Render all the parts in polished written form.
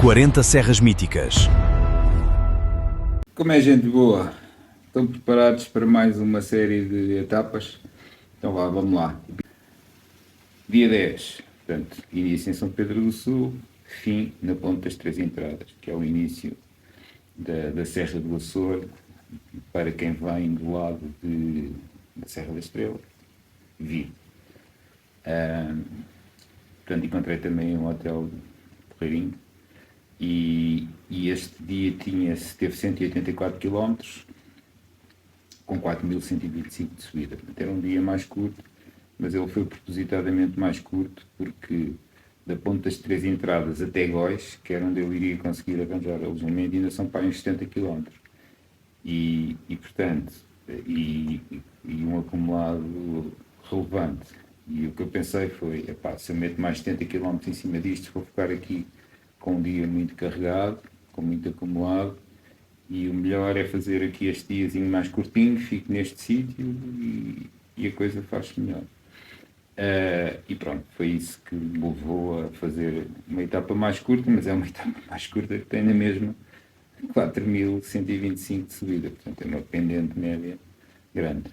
40 serras míticas. Como é, gente boa? Estão preparados para mais uma série de etapas? Então vá, vamos lá. Dia 10, portanto, início em São Pedro do Sul, fim na Ponte das Três Entradas, que é o início da Serra do Açor, para quem vem do lado da Serra da Estrela, vi. Portanto, encontrei também um hotel porreirinho. E este dia teve 184 km com 4.125 de subida. Portanto, era um dia mais curto, mas ele foi propositadamente mais curto porque da Ponte das Três Entradas até Góis, que era onde eu iria conseguir arranjar alojamento, ainda são para uns 70 km. Portanto, um acumulado relevante. E o que eu pensei foi, se eu meto mais 70 km em cima disto, vou ficar aqui com um dia muito carregado, com muito acumulado, e o melhor é fazer aqui este diazinho mais curtinho, fico neste sítio e a coisa faz-se melhor. E pronto, foi isso que me levou a fazer uma etapa mais curta, mas é uma etapa mais curta que tem na mesma 4.125 de subida, portanto é uma pendente média grande.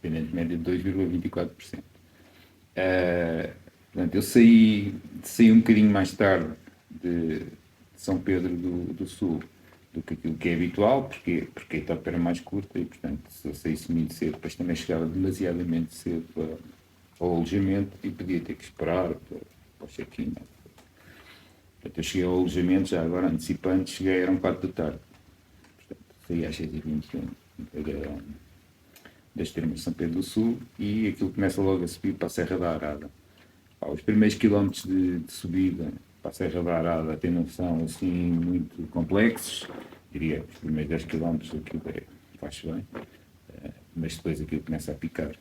Pendente média de 2,24%. Portanto, eu saí um bocadinho mais tarde de São Pedro do Sul do que aquilo que é habitual, porque a etapa era mais curta e, portanto, se eu saísse muito cedo, depois também chegava demasiadamente cedo ao alojamento e podia ter que esperar para o check-in. Portanto, eu cheguei ao alojamento, já agora antecipando, eram 4 da tarde. Portanto, saí às 6h21 das termas de São Pedro do Sul e aquilo começa logo a subir para a Serra da Arada. Os primeiros quilómetros de subida para a Serra da Arada, a ter noção, assim, muito complexos. Diria que os primeiros 10 quilómetros aquilo faz bem, mas depois aquilo começa a picar.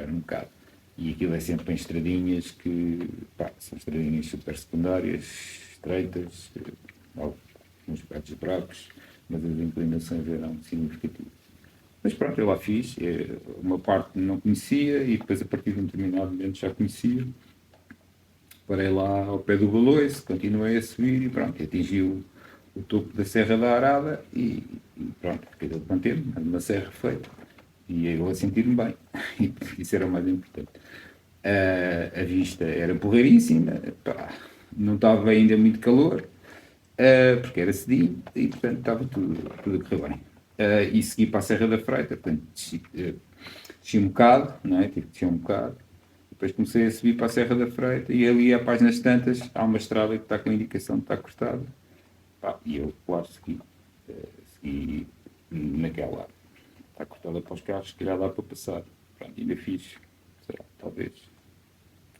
Um bocado. E aquilo é sempre em estradinhas que, são estradinhas super secundárias, estreitas, alguns bocados buracos, mas as inclinações eram significativas. Mas pronto, eu lá fiz, uma parte não conhecia e depois a partir de um determinado momento já conhecia. Parei lá ao pé do Baloiço, continuei a subir e pronto, atingi o topo da Serra da Arada e pronto, fiquei todo contente, uma serra feita e eu a sentir-me bem, isso era o mais importante. A vista era porreiríssima, não estava ainda muito calor, porque era cedinho e portanto estava tudo a correr bem. E segui para a Serra da Freita, portanto desci um bocado, não é? Tive que descer um bocado. Depois comecei a subir para a Serra da Freita e ali, a páginas tantas, há uma estrada que está com a indicação de estar cortada. E eu, claro, segui naquela. Está cortada para os carros, que já dá para passar. Pronto, ainda fiz, talvez,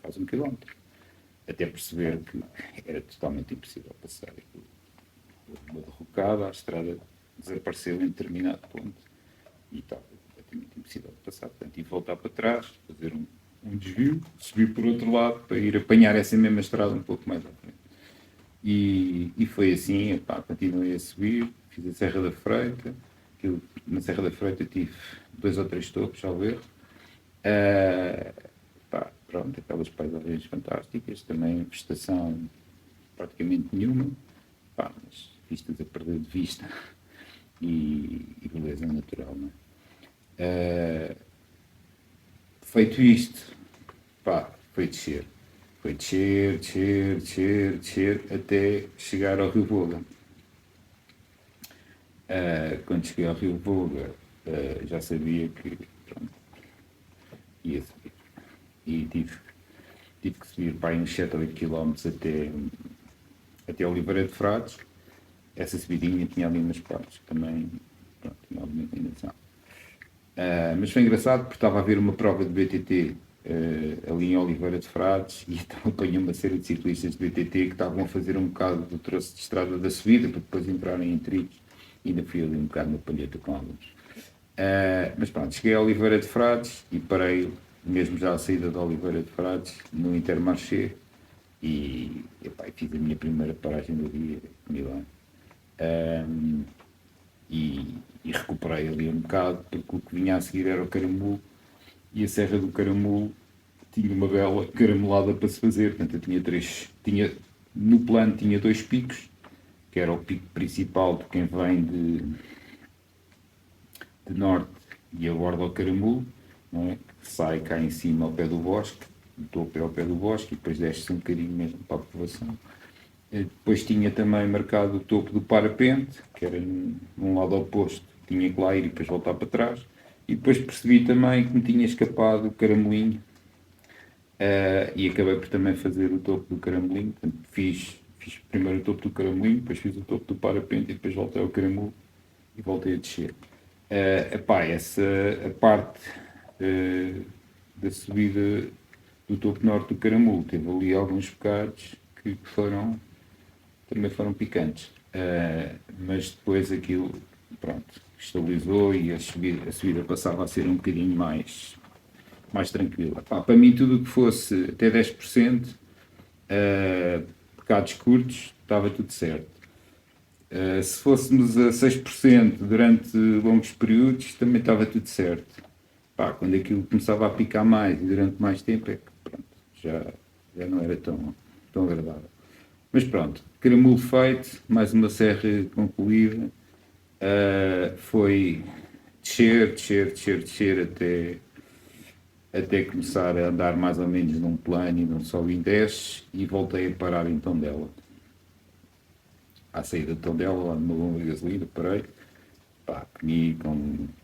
quase 1 quilómetro. Até perceber que era totalmente impossível passar. Uma derrocada, a estrada desapareceu em determinado ponto e estava completamente impossível de passar. Portanto, tive que voltar para trás, fazer um desvio, subir por outro lado para ir apanhar essa mesma estrada um pouco mais à frente. E foi assim, continuei a subir, fiz a Serra da Freita, na Serra da Freita tive 2 ou 3 topos, ao erro. Pronto, aquelas paisagens fantásticas, também vegetação praticamente nenhuma, mas vistas a perder de vista e beleza natural, não é? Feito isto, foi descer, até chegar ao Rio Voga. Quando cheguei ao Rio Voga, já sabia que ia subir. E tive que subir para uns 7 ou 8 km até Oliveira de Frades. Essa subidinha tinha ali umas partes que também tinha alguma inclinação. Mas foi engraçado porque estava a haver uma prova de BTT ali em Oliveira de Frades e então apanhei uma série de ciclistas de BTT que estavam a fazer um bocado do troço de estrada da subida para depois entrarem em trilhos e ainda fui ali um bocado na palheta com alguns. Mas pronto, cheguei a Oliveira de Frades e parei, mesmo já à saída de Oliveira de Frades, no Intermarché e fiz a minha primeira paragem do dia, Milão. E recuperei ali um bocado, porque o que vinha a seguir era o Caramulo e a Serra do Caramulo tinha uma vela caramelada para se fazer. Portanto, eu tinha no plano tinha 2 picos, que era o pico principal de quem vem de norte e aborda o Caramulo, não é? Que sai cá em cima ao pé do bosque, do topo é ao pé do bosque e depois desce um bocadinho mesmo para a povoação. Depois tinha também marcado o topo do parapente, que era num lado oposto, tinha que lá ir e depois voltar para trás. E depois percebi também que me tinha escapado o Caramolinho, e acabei por também fazer o topo do Caramolinho. Portanto, fiz primeiro o topo do Caramolinho, depois fiz o topo do parapente e depois voltei ao Caramulo e voltei a descer. Essa a parte da subida do topo norte do Caramulo teve ali alguns bocados que também foram picantes, mas depois aquilo, pronto, estabilizou e a subida passava a ser um bocadinho mais tranquila. Para mim, tudo o que fosse até 10%, bocados curtos, estava tudo certo. Se fôssemos a 6% durante longos períodos, também estava tudo certo. Quando aquilo começava a picar mais e durante mais tempo, é que pronto, já não era tão agradável. Mas pronto, Caramulo feito, mais uma serra concluída, foi descer até começar a andar mais ou menos num plano e num sobe e desce, e voltei a parar em Tondela. À saída de Tondela, lá numa bomba de gasolina, parei, comi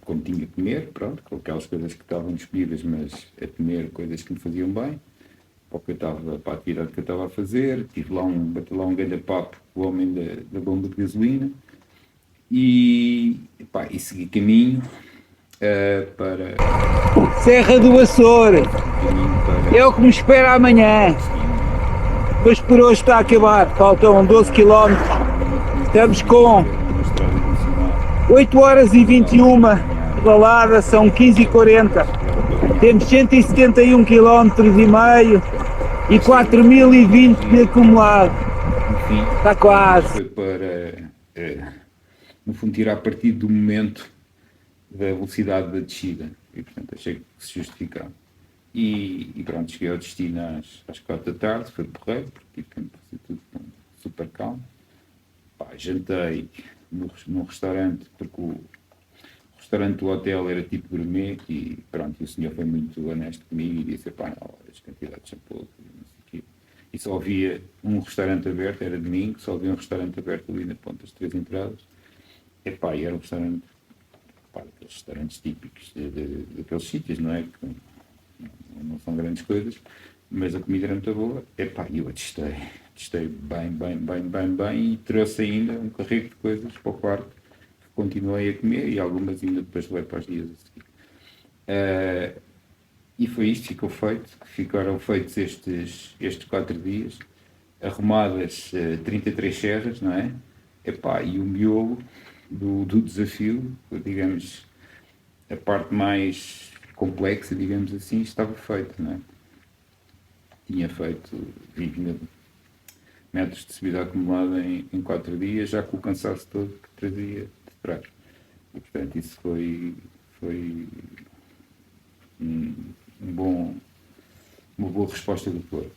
como tinha que comer, pronto, com aquelas coisas que estavam disponíveis, mas a comer coisas que me faziam bem, para a atividade que eu estava a fazer. Bati lá um grande papo com o homem da bomba de gasolina e segui caminho para Serra do Açor, é o que me espera amanhã, mas por hoje está a acabar, faltam 12 km, estamos com 8 horas e 21 pedalada, são 15h40, temos 171 km e meio e 4.020 de acumulado, está quase. Foi para, no fundo, tirar partido do momento da velocidade da descida, e portanto achei que se justificava. E pronto, cheguei ao destino às 4 da tarde, foi porreiro, porque tive que fazer tudo super calmo. Jantei num restaurante, porque o restaurante do hotel era tipo gourmet, e pronto, o senhor foi muito honesto comigo e disse, as quantidades são poucas, não sei o quê. E só havia um restaurante aberto, era domingo, só havia um restaurante aberto ali na ponta das 3 entradas. E era um restaurante, aqueles restaurantes típicos daqueles sítios, não é? Que não são grandes coisas, mas a comida era muito boa. E eu atestei bem, e trouxe ainda um carrego de coisas para o quarto, que continuei a comer, e algumas ainda depois levei para os dias a seguir. E foi isto, ficaram feitos estes 4 dias, arrumadas 33 serras, não é? E o miolo do desafio, digamos, a parte mais complexa, digamos assim, estava feito, não é? Tinha feito 20 mil metros de subida acumulada em 4 dias, já com o cansaço todo que trazia de trás. E, portanto, isso foi uma boa resposta do corpo.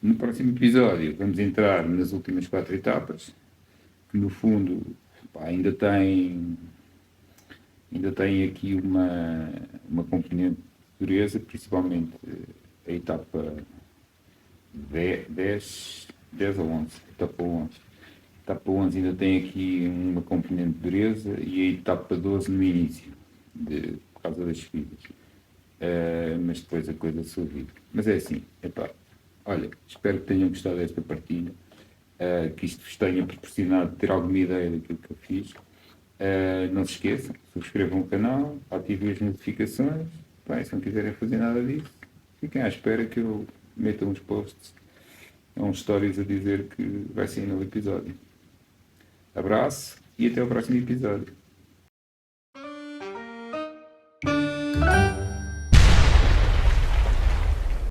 No próximo episódio vamos entrar nas últimas 4 etapas, que no fundo ainda tem aqui uma componente de dureza, principalmente a etapa 10 a 11, etapa 11. A etapa 11 ainda tem aqui uma componente de dureza, e a etapa 12 no início, por causa das subidas. Mas depois a coisa sorri. Mas é assim, olha, espero que tenham gostado desta partilha, que isto vos tenha proporcionado ter alguma ideia daquilo que eu fiz. Não se esqueçam, subscrevam o canal, ativem as notificações. Se não quiserem fazer nada disso, fiquem à espera que eu meta uns posts, uns stories a dizer que vai sair um novo episódio. Abraço e até o próximo episódio.